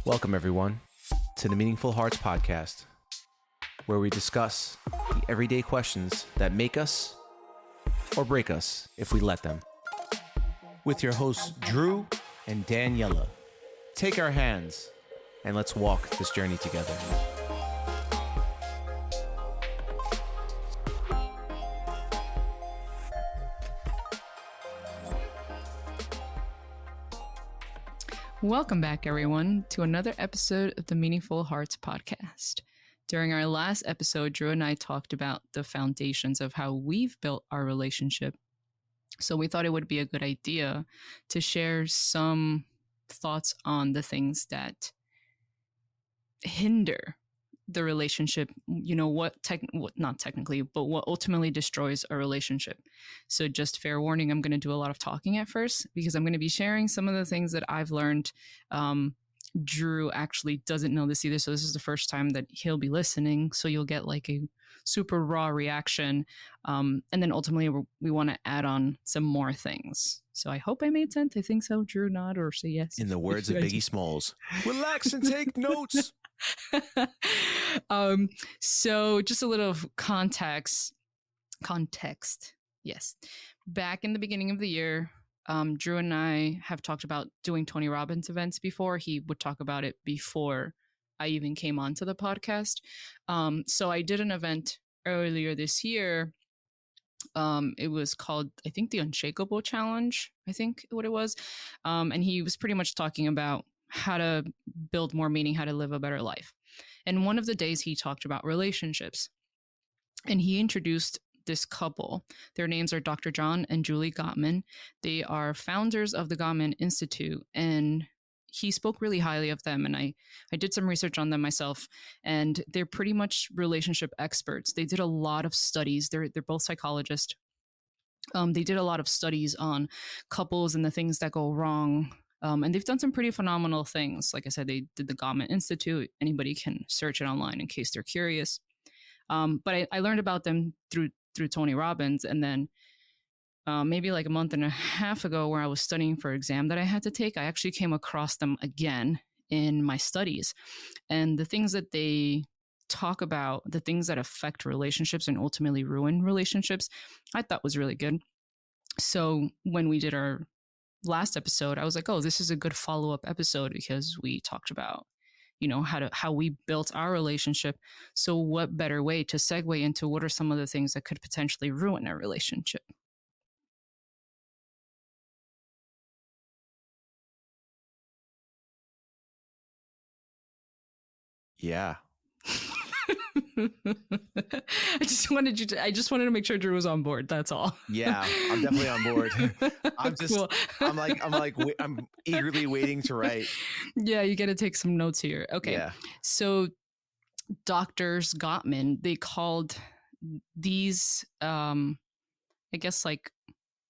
Welcome, everyone, to the Meaningful Hearts podcast, where we discuss the everyday questions that make us or break us if we let them. With your hosts, Drew and Daniela. Take our hands and let's walk this journey together. Welcome back, everyone, to another episode of the Meaningful Hearts podcast. During our last episode, Drew and I talked about the foundations of how we've built our relationship. So we thought it would be a good idea to share some thoughts on the things that hinder the relationship, not technically, but what ultimately destroys a relationship. So just fair warning, I'm going to do a lot of talking at first because I'm going to be sharing some of the things that I've learned. Drew actually doesn't know this either. So this is the first time that he'll be listening. So you'll get like a super raw reaction. And then ultimately we want to add on some more things. So I hope I made sense. I think so. Drew, nod or say yes. In the words of Biggie Smalls, relax and take notes. So just a little context. Yes. Back in the beginning of the year, Drew and I have talked about doing Tony Robbins events before. He would talk about it before I even came onto the podcast. So I did an event earlier this year. It was called, I think, the Unshakable Challenge, I think what it was. And he was pretty much talking about how to build more meaning, how to live a better life. And one of the days he talked about relationships, and he introduced this couple. Their names are Dr. John and Julie Gottman. They are founders of the Gottman Institute, and he spoke really highly of them. And I did some research on them myself, and they're pretty much relationship experts. They did a lot of studies. They're both psychologists. They did a lot of studies on couples and the things that go wrong. And they've done some pretty phenomenal things. Like I said, they did the Gottman Institute. Anybody can search it online in case they're curious. But I learned about them through Tony Robbins. And then maybe like a month and a half ago, where I was studying for an exam that I had to take, I actually came across them again in my studies. And the things that they talk about, the things that affect relationships and ultimately ruin relationships, I thought was really good. So when we did our last episode, I was like, oh, this is a good follow-up episode because we talked about, how we built our relationship. So what better way to segue into what are some of the things that could potentially ruin our relationship? Yeah. I just wanted to make sure Drew was on board. That's all. Yeah, I'm definitely on board. Cool. I'm eagerly waiting to write. Yeah, you got to take some notes here. Okay. Yeah. So Doctors Gottman, they called these, I guess, like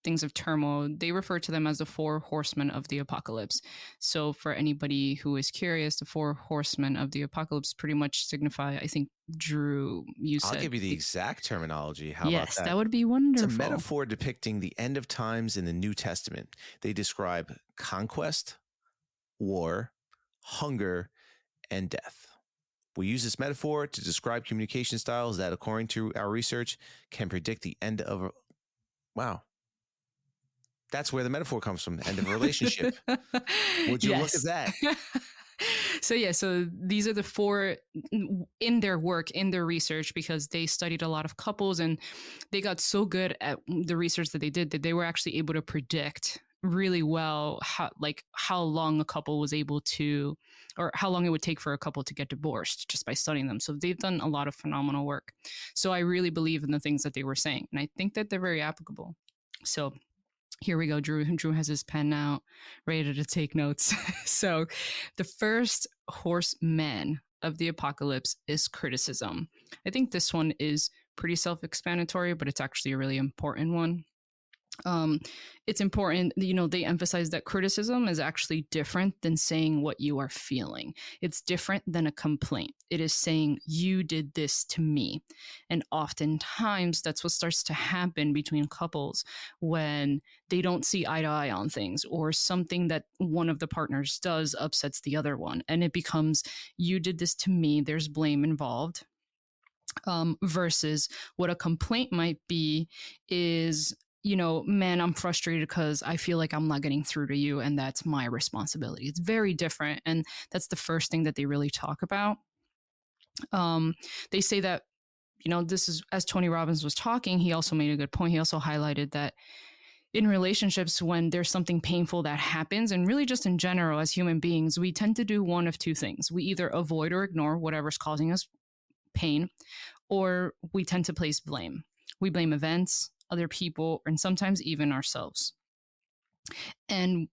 things of turmoil, they refer to them as the 4 horsemen of the apocalypse. So for anybody who is curious, the 4 horsemen of the apocalypse pretty much signify, I think, Drew, you said. I'll give you the exact terminology. How yes, about that? That would be wonderful. It's a metaphor depicting the end of times in the New Testament. They describe conquest, war, hunger, and death. We use this metaphor to describe communication styles that, according to our research, can predict the end of wow. That's where the metaphor comes from, the end of a relationship. Would you look at that? So these are the 4 in their work, in their research, because they studied a lot of couples and they got so good at the research that they did that they were actually able to predict really well how long a couple was able to, or how long it would take for a couple to get divorced just by studying them. So they've done a lot of phenomenal work. So I really believe in the things that they were saying, and I think that they're very applicable. So here we go. Drew has his pen out, ready to take notes. So the first horseman of the apocalypse is criticism. I think this one is pretty self-explanatory, but it's actually a really important one. um, it's important, they emphasize that criticism is actually different than saying what you are feeling. It's different than a complaint. It is saying, you did this to me. And oftentimes that's what starts to happen between couples when they don't see eye to eye on things, or something that one of the partners does upsets the other one. And it becomes, you did this to me, there's blame involved. Versus what a complaint might be is, man, I'm frustrated because I feel like I'm not getting through to you, and that's my responsibility. It's very different. And that's the first thing that they really talk about. They say that, this is, as Tony Robbins was talking, he also made a good point. He also highlighted that in relationships, when there's something painful that happens, and really just in general as human beings, we tend to do one of two things. We either avoid or ignore whatever's causing us pain, or we tend to place blame. We blame events, other people, and sometimes even ourselves. And,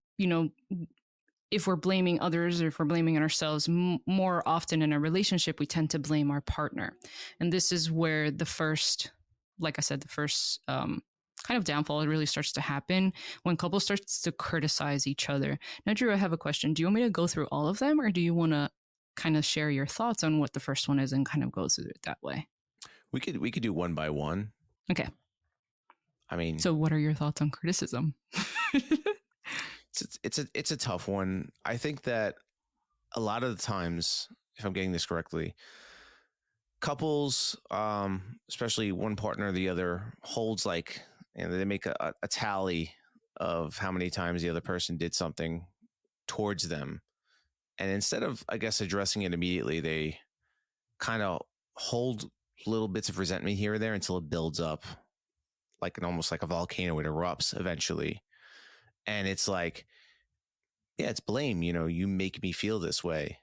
if we're blaming others, or if we're blaming ourselves, more often in a relationship, we tend to blame our partner. And this is where the first, like I said, the first kind of downfall really starts to happen, when couples starts to criticize each other. Now, Drew, I have a question. Do you want me to go through all of them, or do you want to kind of share your thoughts on what the first one is and kind of go through it that way? We could do one by one. Okay. I mean, so what are your thoughts on criticism? It's a tough one. I think that a lot of the times, if I'm getting this correctly, couples, especially one partner or the other, holds like, they make a tally of how many times the other person did something towards them. And instead of, I guess, addressing it immediately, they kind of hold little bits of resentment here or there until it builds up, like almost like a volcano. It erupts eventually. And it's like, yeah, it's blame. You make me feel this way.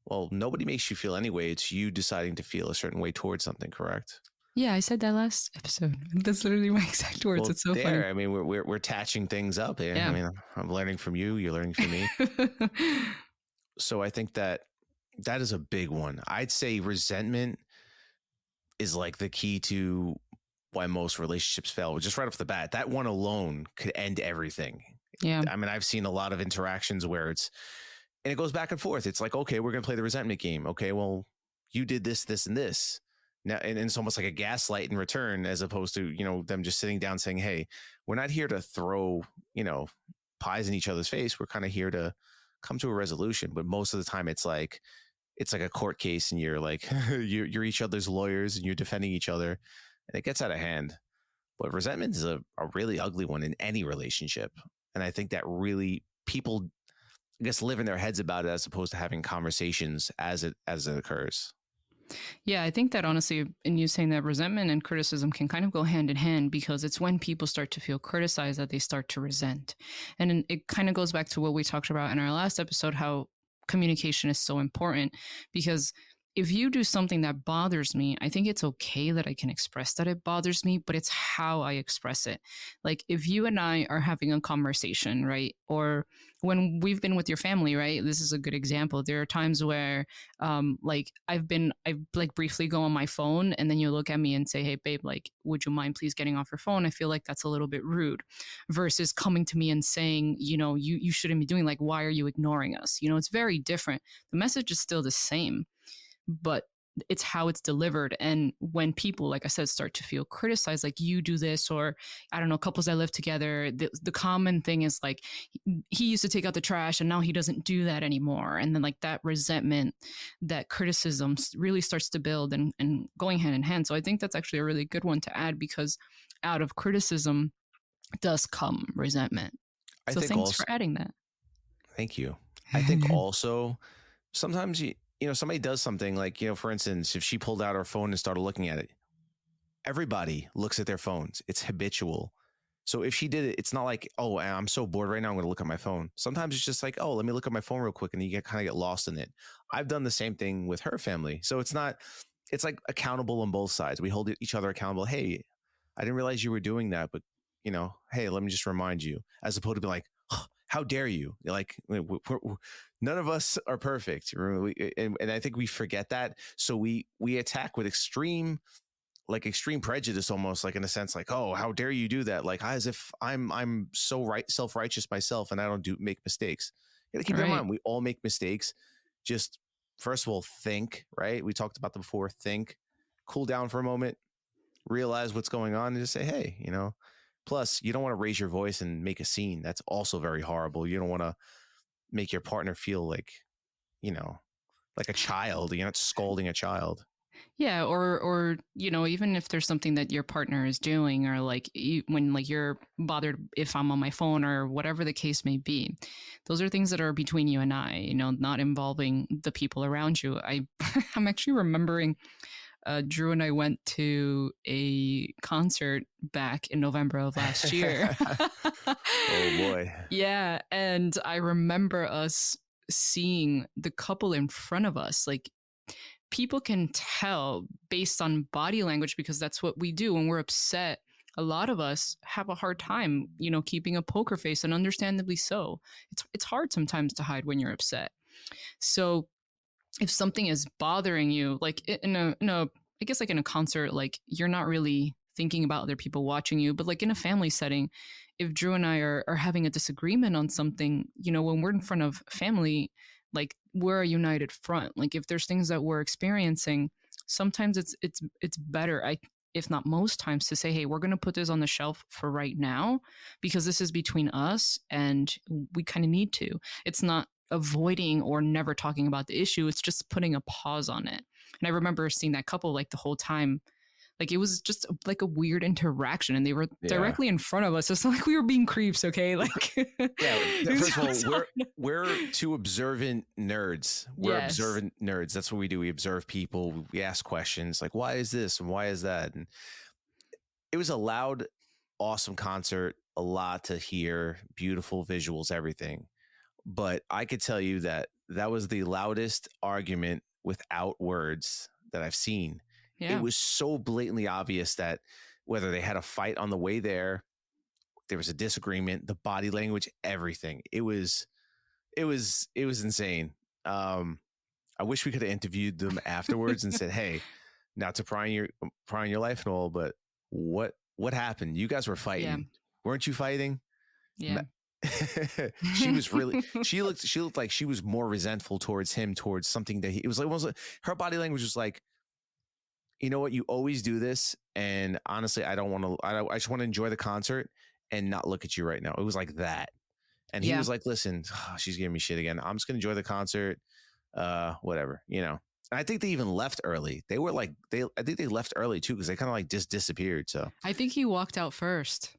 Well, nobody makes you feel anyway. It's you deciding to feel a certain way towards something, correct? Yeah, I said that last episode. That's literally my exact words. Well, it's so funny. I mean, we're attaching things up. Yeah. I mean, I'm learning from you. You're learning from me. So I think that is a big one. I'd say resentment is like the key to why most relationships fail. Just right off the bat, that one alone could end everything. Yeah. I mean, I've seen a lot of interactions where and it goes back and forth. It's like, okay, we're going to play the resentment game. Okay, well, you did this, this, and this. Now, and it's almost like a gaslight in return, as opposed to, them just sitting down saying, hey, we're not here to throw, pies in each other's face. We're kind of here to come to a resolution. But most of the time it's like a court case, and you're like, you're each other's lawyers and you're defending each other, and it gets out of hand. But resentment is a really ugly one in any relationship. And I think that really people, I guess, live in their heads about it, as opposed to having conversations as it occurs. Yeah, I think that honestly, in you saying that, resentment and criticism can kind of go hand in hand, because it's when people start to feel criticized that they start to resent. And it kind of goes back to what we talked about in our last episode, how communication is so important, because if you do something that bothers me, I think it's okay that I can express that it bothers me, but it's how I express it. Like if you and I are having a conversation, right? Or when we've been with your family, right? This is a good example. There are times where like I like briefly go on my phone, and then you look at me and say, hey babe, like, would you mind please getting off your phone? I feel like that's a little bit rude, versus coming to me and saying, you shouldn't be doing, like, why are you ignoring us? It's very different. The message is still the same, but it's how it's delivered. And when people, like I said, start to feel criticized, like, you do this, or I don't know, couples that live together, the common thing is like, he used to take out the trash and now he doesn't do that anymore. And then like that resentment, that criticism really starts to build and going hand in hand. So I think that's actually a really good one to add, because out of criticism does come resentment. So thanks for adding that. Thank you. I think also sometimes somebody does something like, for instance, if she pulled out her phone and started looking at it, everybody looks at their phones. It's habitual. So if she did it, it's not like, oh, I'm so bored right now, I'm going to look at my phone. Sometimes it's just like, oh, let me look at my phone real quick. And you kind of get lost in it. I've done the same thing with her family. So it's like accountable on both sides. We hold each other accountable. Hey, I didn't realize you were doing that, but hey, let me just remind you, as opposed to be like, oh, how dare you? Like, none of us are perfect. And I think we forget that. So we attack with extreme like extreme prejudice, almost like in a sense, like, oh, how dare you do that? Like as if I'm so self-righteous myself and I don't make mistakes. You gotta keep in Right. mind, we all make mistakes. Just first of all, think, right? We talked about that before. Think, cool down for a moment, realize what's going on, and just say, hey, plus you don't want to raise your voice and make a scene. That's also very horrible. You don't want to make your partner feel like, like a child. You're not scolding a child. Yeah, or even if there's something that your partner is doing, or like when like you're bothered if I'm on my phone or whatever the case may be, those are things that are between you and I, not involving the people around you. I'm actually remembering Drew and I went to a concert back in November of last year. Oh boy. Yeah, and I remember us seeing the couple in front of us, like people can tell based on body language, because that's what we do when we're upset. A lot of us have a hard time, keeping a poker face, and understandably so. It's hard sometimes to hide when you're upset. So if something is bothering you, like in a I guess like in a concert, like you're not really thinking about other people watching you, but like in a family setting, if Drew and I are having a disagreement on something, when we're in front of family, like we're a united front. Like if there's things that we're experiencing, sometimes it's better, if not most times, to say, hey, we're going to put this on the shelf for right now because this is between us and we kind of need to. It's not avoiding or never talking about the issue. It's just putting a pause on it. And I remember seeing that couple like the whole time. Like it was just like a weird interaction, and they were directly in front of us. It's not like we were being creeps, okay? Like, yeah. First of all, we're two observant nerds. We're observant nerds. That's what we do. We observe people. We ask questions like, "Why is this and why is that?" And it was a loud, awesome concert. A lot to hear, beautiful visuals, everything. But I could tell you that was the loudest argument without words that I've seen. Yeah. It was so blatantly obvious that whether they had a fight on the way there was a disagreement, the body language, everything. It was insane. I wish we could have interviewed them afterwards and said, hey, not to pry on your life and all, but what happened? You guys were fighting. Yeah. Weren't you fighting? Yeah. She looked like she was more resentful towards him, towards something that it was like, almost like her body language was like, you know what? You always do this. And honestly, I just want to enjoy the concert and not look at you right now. It was like that. And he was like, listen, she's giving me shit again. I'm just going to enjoy the concert. Whatever, And I think they even left early. They were like, I think they left early too, because they kind of like just disappeared. So I think he walked out first.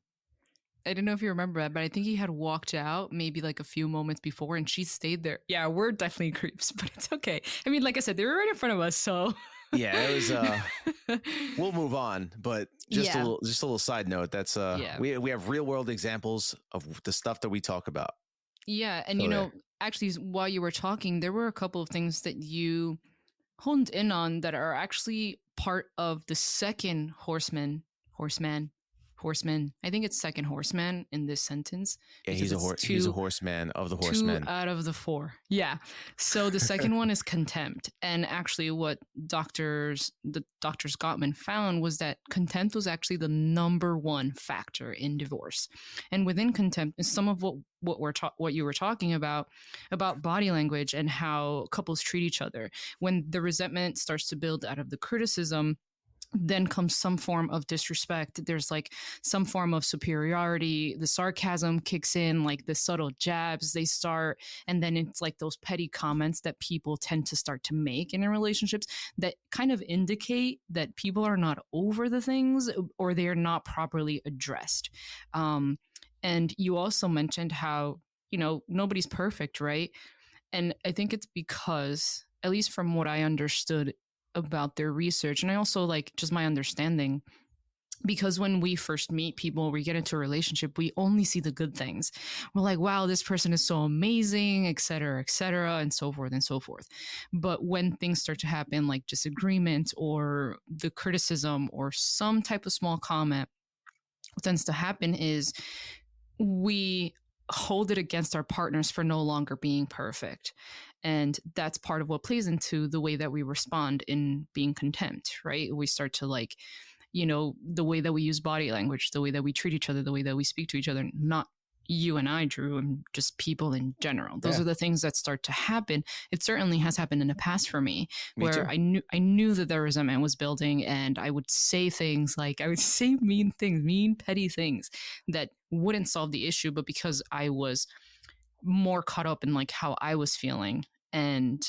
I don't know if you remember that, but I think he had walked out maybe like a few moments before, and she stayed there. Yeah, we're definitely creeps, but it's okay. I mean, like I said, they were right in front of us, so yeah, it was. We'll move on, but just a little side note. That's we have real world examples of the stuff that we talk about. Yeah, and so, actually, while you were talking, there were a couple of things that you honed in on that are actually part of the second horseman. I think it's second horseman in this sentence. Yeah, he's a horseman of the horsemen. 2 out of the 4. Yeah. So the second one is contempt. And actually what the doctors Gottman found was that contempt was actually the number 1 factor in divorce. And within contempt is some of what you were talking about body language and how couples treat each other. When the resentment starts to build out of the criticism, then comes some form of disrespect. There's like some form of superiority. The sarcasm kicks in, like the subtle jabs they start. And then it's like those petty comments that people tend to start to make in relationships that kind of indicate that people are not over the things or they're not properly addressed. And you also mentioned how, nobody's perfect, right? And I think it's because, at least from what I understood about their research, and I also like just my understanding, because when we first meet people, we get into a relationship, we only see the good things. We're like, wow, this person is so amazing, et cetera, and so forth and so forth. But when things start to happen, like disagreement or the criticism or some type of small comment, what tends to happen is we hold it against our partners for no longer being perfect. And that's part of what plays into the way that we respond in being contempt, right? We start to like the way that we use body language, the way that we treat each other, the way that we speak to each other, not you and I, Drew, and just people in general. Those Yeah. are the things that start to happen. It certainly has happened in the past for me, where too. I knew that the resentment was building, and I would say things like, I would say mean things, mean, petty things that wouldn't solve the issue, but because I was more caught up in like how I was feeling, and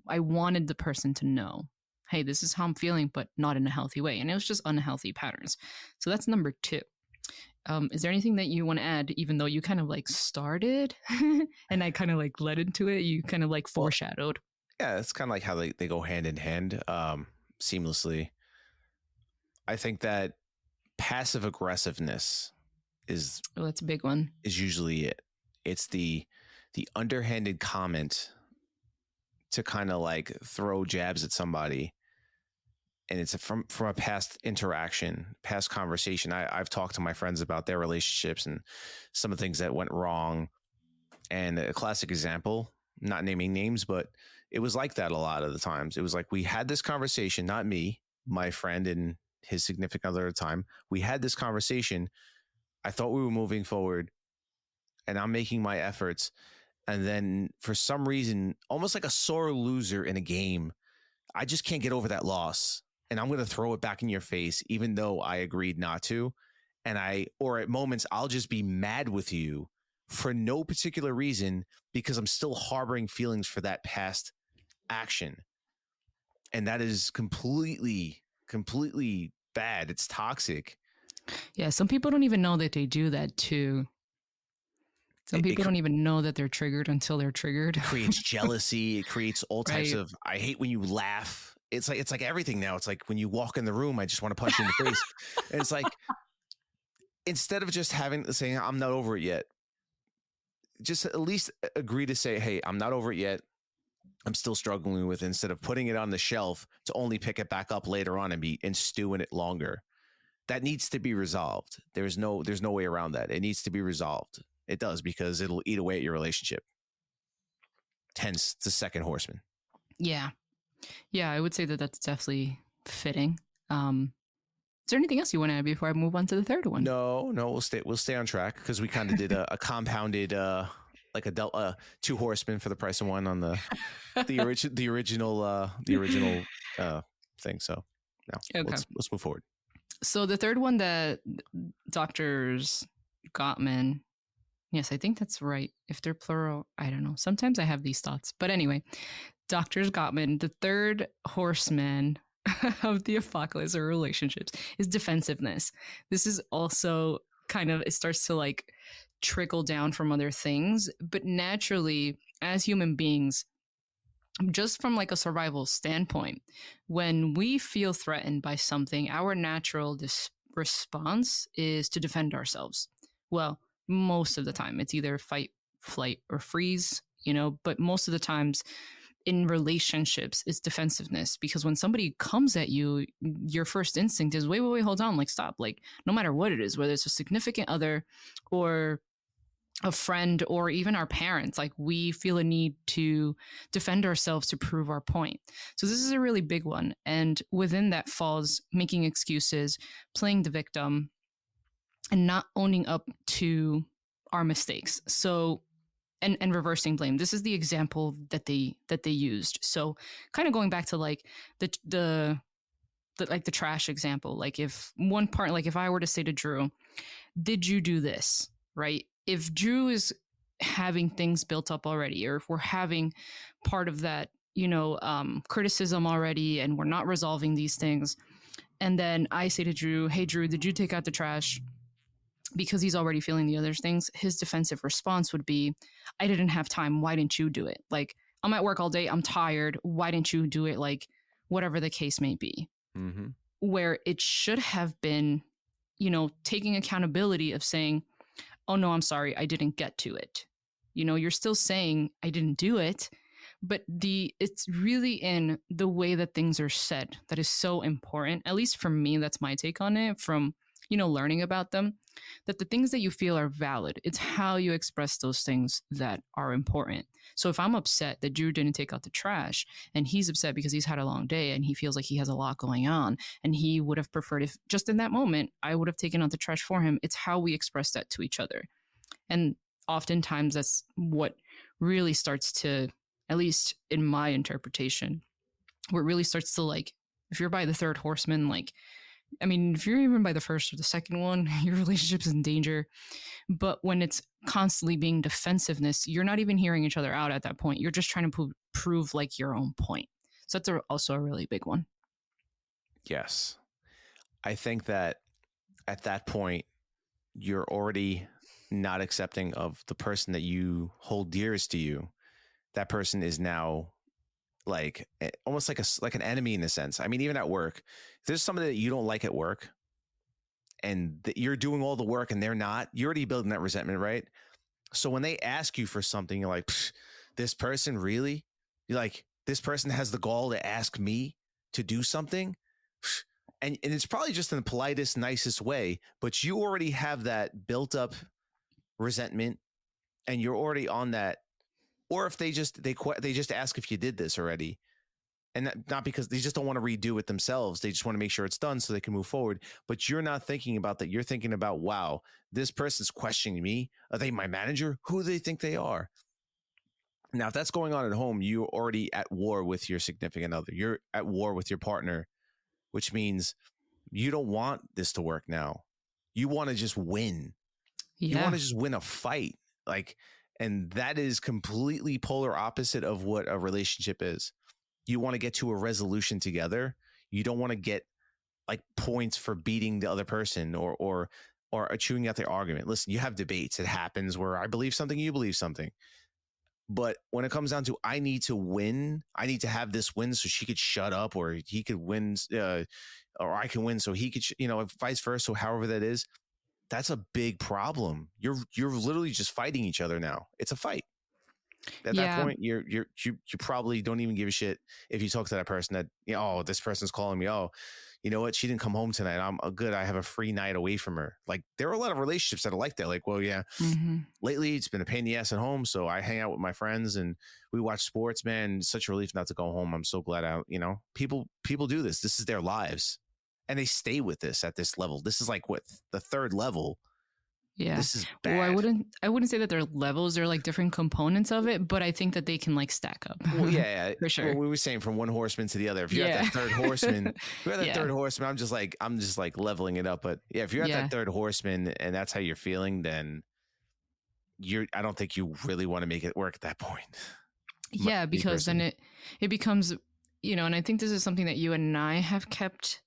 I wanted the person to know, hey, this is how I'm feeling, but not in a healthy way. And it was just unhealthy patterns. So that's number 2. Is there anything that you want to add, even though you kind of like started and I kind of like led into it, you kind of like foreshadowed? Yeah, it's kind of like how they go hand in hand seamlessly. I think that passive aggressiveness that's a big one. Is usually it. It's the underhanded comment to kind of like throw jabs at somebody. And it's from a past interaction, past conversation. I've talked to my friends about their relationships and some of the things that went wrong. And a classic example, not naming names, but it was like that a lot of the times. It was like, we had this conversation, not me, my friend and his significant other at the time. We had this conversation. I thought we were moving forward and I'm making my efforts. And then for some reason, almost like a sore loser in a game, I just can't get over that loss. And I'm going to throw it back in your face, even though I agreed not to. Or at moments, I'll just be mad with you for no particular reason because I'm still harboring feelings for that past action. And that is completely, completely bad. It's toxic. Yeah. Some people don't even know that they do that too. Some people don't even know that they're triggered until they're triggered. It creates jealousy. It creates all types of, I hate when you laugh. It's like everything now. It's like when you walk in the room, I just want to punch you in the face. And it's like, instead of just saying, I'm not over it yet, just at least agree to say, hey, I'm not over it yet. I'm still struggling with it, instead of putting it on the shelf to only pick it back up later on and stew in it longer. That needs to be resolved. There's no way around that. It needs to be resolved. It does, because it'll eat away at your relationship. Hence the second horseman. Yeah. Yeah, I would say that that's definitely fitting. Is there anything else you want to add before I move on to the third one? No, we'll stay on track, because we kind of did a compounded like a 2 horsemen for the price of 1 on the original thing. So now Okay. let's move forward. So the third one that Doctors Gottman, yes, I think that's right. If they're plural, I don't know. Sometimes I have these thoughts. But anyway, Doctors Gottman, the third horseman of the apocalypse or relationships is defensiveness. This is also kind of, it starts to like trickle down from other things. But naturally, as human beings, just from like a survival standpoint, when we feel threatened by something, our natural response is to defend ourselves. Well, most of the time it's either fight, flight, or freeze, but most of the times in relationships it's defensiveness, because when somebody comes at you, your first instinct is wait, hold on, like stop, like no matter what it is, whether it's a significant other or a friend or even our parents, like we feel a need to defend ourselves to prove our point. So this is a really big one. And within that falls making excuses, playing the victim, and not owning up to our mistakes. So and reversing blame. This is the example that they used. So kind of going back to like the like the trash example, like if one part, like if I were to say to Drew, did you do this? Right? If Drew is having things built up already, or if we're having part of that, criticism already, and we're not resolving these things, and then I say to Drew, hey, Drew, did you take out the trash? Because he's already feeling the other things, his defensive response would be, I didn't have time. Why didn't you do it? Like, I'm at work all day. I'm tired. Why didn't you do it? Like, whatever the case may be. Mm-hmm. Where it should have been, taking accountability of saying, oh, no, I'm sorry, I didn't get to it. You're still saying I didn't do it, but it's really in the way that things are said that is so important. At least for me, that's my take on it from, learning about them. that the things that you feel are valid. It's how you express those things that are important. So if I'm upset that Drew didn't take out the trash and he's upset because he's had a long day and he feels like he has a lot going on and he would have preferred if just in that moment I would have taken out the trash for him, it's how we express that to each other. And oftentimes that's what really starts to, at least in my interpretation, what really starts to like, if you're by the third horseman, like, I mean, if you're even by the first or the second one, your relationship's in danger. But when it's constantly being defensiveness, you're not even hearing each other out at that point. You're just trying to prove like your own point. So that's also a really big one. Yes. I think that at that point, you're already not accepting of the person that you hold dearest to you. That person is now like almost like an enemy in a sense. I mean, even at work, if there's somebody that you don't like at work and you're doing all the work and they're not, you're already building that resentment, right? So when they ask you for something, you're like, this person really? You're like, this person has the gall to ask me to do something? And it's probably just in the politest, nicest way, but you already have that built up resentment and you're already on that. Or if they just ask if you did this already, and not because they just don't want to redo it themselves. They just want to make sure it's done so they can move forward. But you're not thinking about that. You're thinking about, wow, this person's questioning me. Are they my manager? Who do they think they are? Now, if that's going on at home, you're already at war with your significant other. You're at war with your partner, which means you don't want this to work now. You want to just win. Yeah. You want to just win a fight. And that is completely polar opposite of what a relationship is. You want to get to a resolution together. You don't want to get like points for beating the other person or chewing out their argument. Listen, you have debates. It happens where I believe something, you believe something. But when it comes down to, I need to win, I need to have this win so she could shut up, or he could win, or I can win so he could, vice versa. So however that is, that's a big problem. You're literally just fighting each other now. It's a fight. At that point, you probably don't even give a shit if you talk to that person that, oh, this person's calling me. Oh, you know what? She didn't come home tonight. I'm good. I have a free night away from her. Like, there are a lot of relationships that are like that. Like, well, yeah, lately it's been a pain in the ass at home. So I hang out with my friends and we watch sports, man. It's such a relief not to go home. I'm so glad people do this. This is their lives. And they stay with this at this level. This is like what, the third level. Yeah. This is bad. Well, I wouldn't say that they're levels. They're like different components of it, but I think that they can like stack up. Well, yeah, for sure. Well, we were saying from one horseman to the other. If you're at that third horseman, third horseman, I'm just like leveling it up. But yeah, if you're at that third horseman and that's how you're feeling, then I don't think you really want to make it work at that point. Yeah, because then it becomes, and I think this is something that you and I have kept,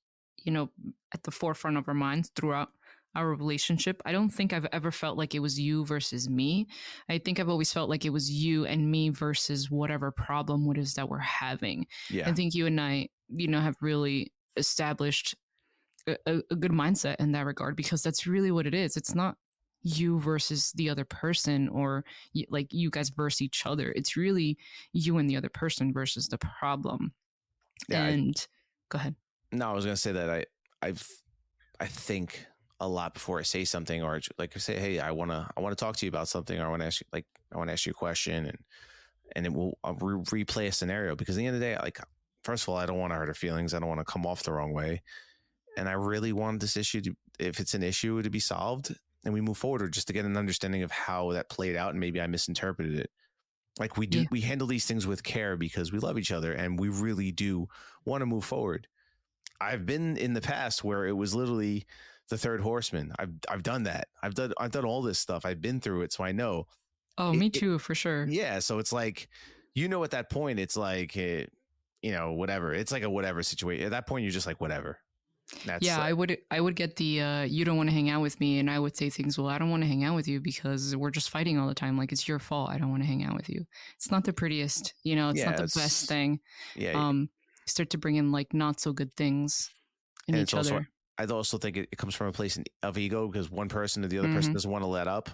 at the forefront of our minds throughout our relationship. I don't think I've ever felt like it was you versus me. I think I've always felt like it was you and me versus whatever problem it is that we're having. Yeah. I think you and I, have really established a good mindset in that regard, because that's really what it is. It's not you versus the other person or like you guys versus each other. It's really you and the other person versus the problem. Yeah, and go ahead. No, I was going to say that I think a lot before I say something, or like I say, hey, I want to talk to you about something, or I want to ask you a question, and I'll replay a scenario, because at the end of the day, like, first of all, I don't want to hurt her feelings. I don't want to come off the wrong way. And I really want this issue to, if it's an issue, to be solved and we move forward, or just to get an understanding of how that played out. And maybe I misinterpreted it. Like we handle these things with care because we love each other and we really do want to move forward. I've been in the past where it was literally the third horseman. I've done that. I've done all this stuff. I've been through it. So I know. Oh, me too, for sure. Yeah. So it's like, at that point, it's like, whatever. It's like a whatever situation. At that point, you're just like, whatever. I would get the, you don't want to hang out with me. And I would say things, well, I don't want to hang out with you because we're just fighting all the time. Like, it's your fault. I don't want to hang out with you. It's not the prettiest, it's not the best thing. Yeah. Start to bring in like not so good things in each other. I also think it comes from a place of ego, because one person or the other person doesn't want to let up.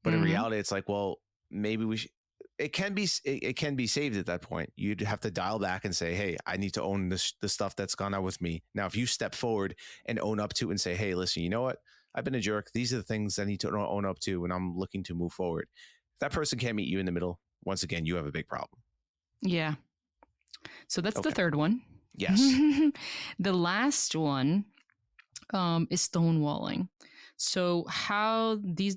But in reality, it's like, well, maybe we should. It can be saved at that point. You'd have to dial back and say, hey, I need to own the stuff that's gone on with me. Now, if you step forward and own up to it and say, hey, listen, you know what? I've been a jerk. These are the things I need to own up to when I'm looking to move forward. If that person can't meet you in the middle, once again, you have a big problem. Yeah. So that's the Okay. third one. Yes. The last one is stonewalling. So how these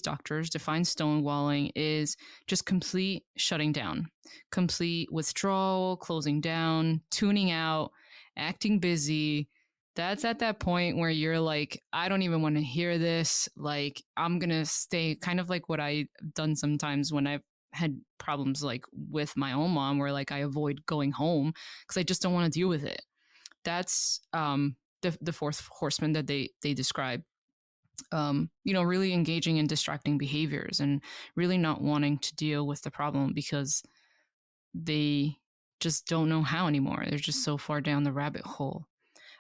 doctors define stonewalling is just complete shutting down, complete withdrawal, closing down, tuning out, acting busy. That's at that point where you're like, I don't even want to hear this. Like, I'm going to stay, kind of like what I've done sometimes when I've had problems like with my own mom, where like I avoid going home because I just don't want to deal with it. That's the fourth horseman that they describe. Really engaging in distracting behaviors and really not wanting to deal with the problem because they just don't know how anymore. They're just so far down the rabbit hole.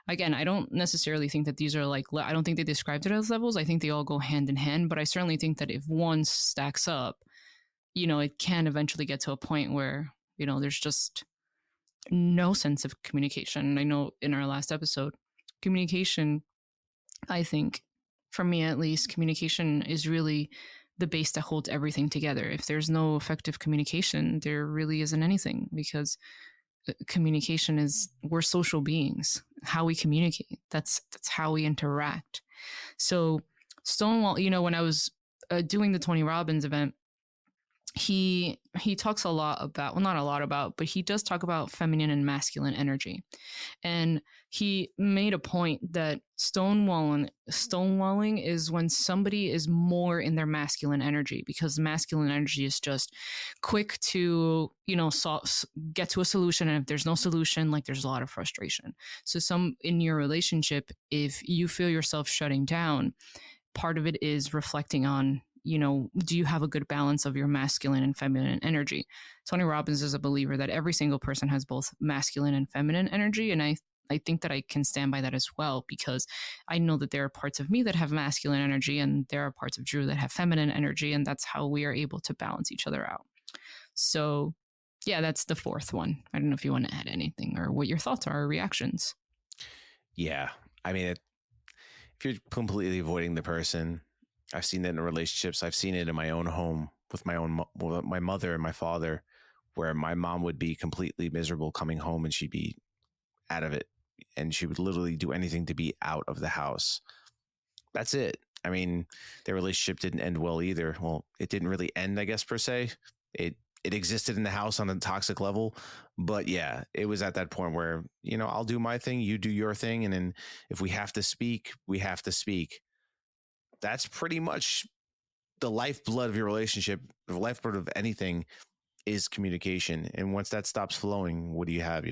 Again, I don't necessarily think that these are like, I don't think they described it as levels. I think they all go hand in hand, but I certainly think that if one stacks up, it can eventually get to a point where, there's just no sense of communication. I know in our last episode, communication, I think, for me at least, communication is really the base that holds everything together. If there's no effective communication, there really isn't anything, because communication is, we're social beings. How we communicate, that's how we interact. So Stonewall, when I was doing the Tony Robbins event, he talks a lot about, well, not a lot about, but he does talk about feminine and masculine energy. And he made a point that stonewalling is when somebody is more in their masculine energy, because masculine energy is just quick to, get to a solution. And if there's no solution, like, there's a lot of frustration. So in your relationship, if you feel yourself shutting down, part of it is reflecting on, do you have a good balance of your masculine and feminine energy? Tony Robbins is a believer that every single person has both masculine and feminine energy. And I think that I can stand by that as well, because I know that there are parts of me that have masculine energy and there are parts of Drew that have feminine energy. And that's how we are able to balance each other out. So yeah, that's the fourth one. I don't know if you want to add anything or what your thoughts are or reactions. Yeah. I mean, if you're completely avoiding the person, I've seen that in relationships. I've seen it in my own home with my mother and my father, where my mom would be completely miserable coming home and she'd be out of it. And she would literally do anything to be out of the house. That's it. I mean, their relationship didn't end well either. Well, it didn't really end, I guess, per se. It existed in the house on a toxic level. But yeah, it was at that point where, I'll do my thing, you do your thing. And then if we have to speak, we have to speak. That's pretty much the lifeblood of your relationship. The lifeblood of anything is communication. And once that stops flowing, what do you have?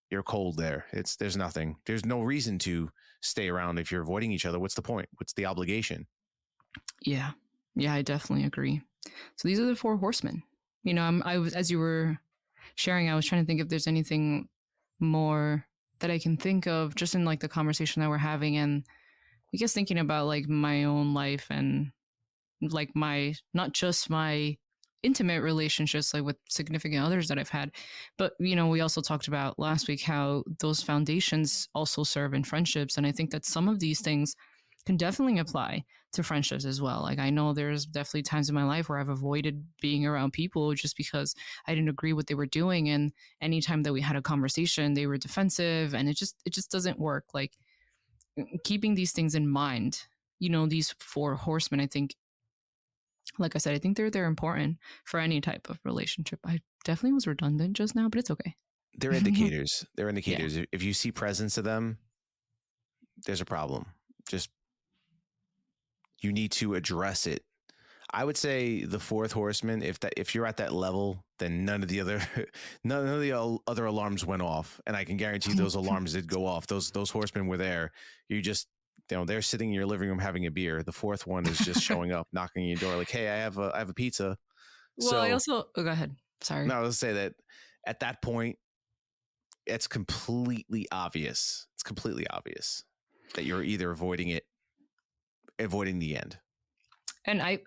You're cold there. There's nothing. There's no reason to stay around if you're avoiding each other. What's the point? What's the obligation? Yeah, I definitely agree. So these are the four horsemen. I was, as you were sharing, I was trying to think if there's anything more that I can think of just in like the conversation that we're having, and I guess thinking about like my own life and like not just my intimate relationships, like with significant others that I've had, but we also talked about last week how those foundations also serve in friendships. And I think that some of these things can definitely apply to friendships as well. Like, I know there's definitely times in my life where I've avoided being around people just because I didn't agree what they were doing. And anytime that we had a conversation, they were defensive, and it just doesn't work. Like, keeping these things in mind, these four horsemen, I think, like I said, I think they're important for any type of relationship. I definitely was redundant just now, but it's okay. They're indicators. They're indicators. Yeah. If you see presence of them, there's a problem. Just, you need to address it. I would say the fourth horseman, if you're at that level, then none of the other alarms went off. And I can guarantee those alarms did go off. Those horsemen were there. You just, they're sitting in your living room having a beer. The fourth one is just showing up, knocking on your door like, hey, I have a pizza. Well, so, I also, go ahead. Sorry. No, I was say that at that point, it's completely obvious. It's completely obvious that you're either avoiding the end. And I,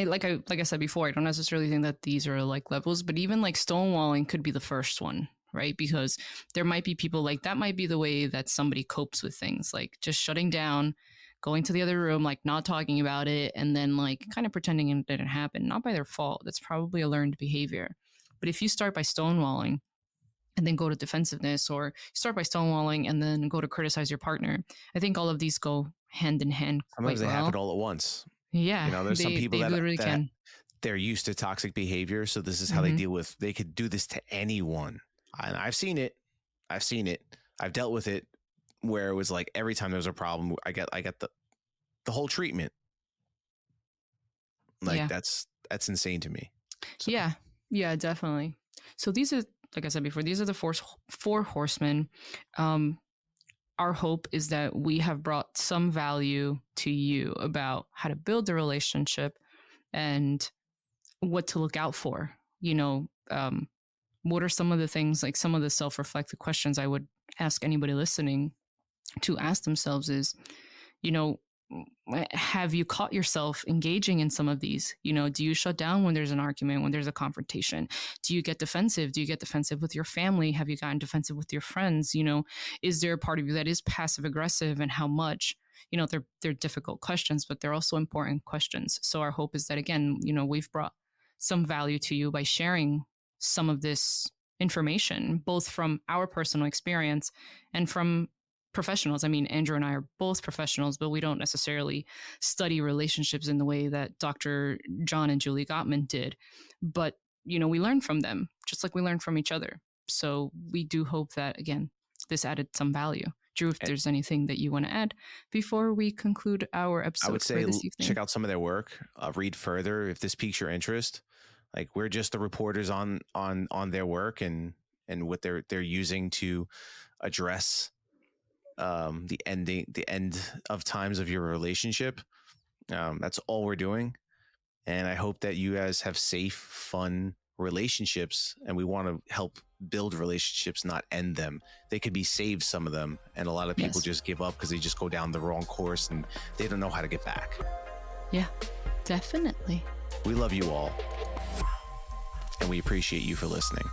like I said before, I don't necessarily think that these are like levels, but even like stonewalling could be the first one, right? Because there might be people like that might be the way that somebody copes with things, like just shutting down, going to the other room, like not talking about it, and then like kind of pretending it didn't happen, not by their fault. That's probably a learned behavior. But if you start by stonewalling and then go to defensiveness, or start by stonewalling and then go to criticize your partner, I think all of these go hand in hand Sometimes quite they well. happen all at once. Yeah, You know, there's some people they literally that can. they're used to toxic behavior, so this is how they deal with. They could do this to anyone, and I've seen it. I've dealt with it, where it was like every time there was a problem, I get the whole treatment. Like that's insane to me. So. Yeah, definitely. So these are, like I said before, these are the four horsemen. Our hope is that we have brought some value to you about how to build the relationship and what to look out for. You know, what are some of the things, like some of the self-reflective questions I would ask anybody listening to ask themselves is, you know, have you caught yourself engaging in some of these? You know, do you shut down when there's an argument, when there's a confrontation? Do you get defensive? Do you get defensive with your family? Have you gotten defensive with your friends? You know, is there a part of you that is passive aggressive, and how much? You know, they're difficult questions, but they're also important questions. So our hope is that, again, you know, we've brought some value to you by sharing some of this information, both from our personal experience and from professionals. I mean, Andrew and I are both professionals, but we don't necessarily study relationships in the way that Dr. John and Julie Gottman did. But, you know, we learn from them just like we learn from each other. So we do hope that, again, this added some value. Drew, if there's anything that you want to add before we conclude our episode, I would say for this evening. Check out some of their work, read further if this piques your interest. Like, we're just the reporters on their work and what they're using to address the end of times of your relationship. That's all we're doing. And I hope that you guys have safe, fun relationships, and we want to help build relationships, not end them. They could be saved, some of them, and a lot of people just give up because they just go down the wrong course and they don't know how to get back. Yeah, definitely. We love you all, and we appreciate you for listening.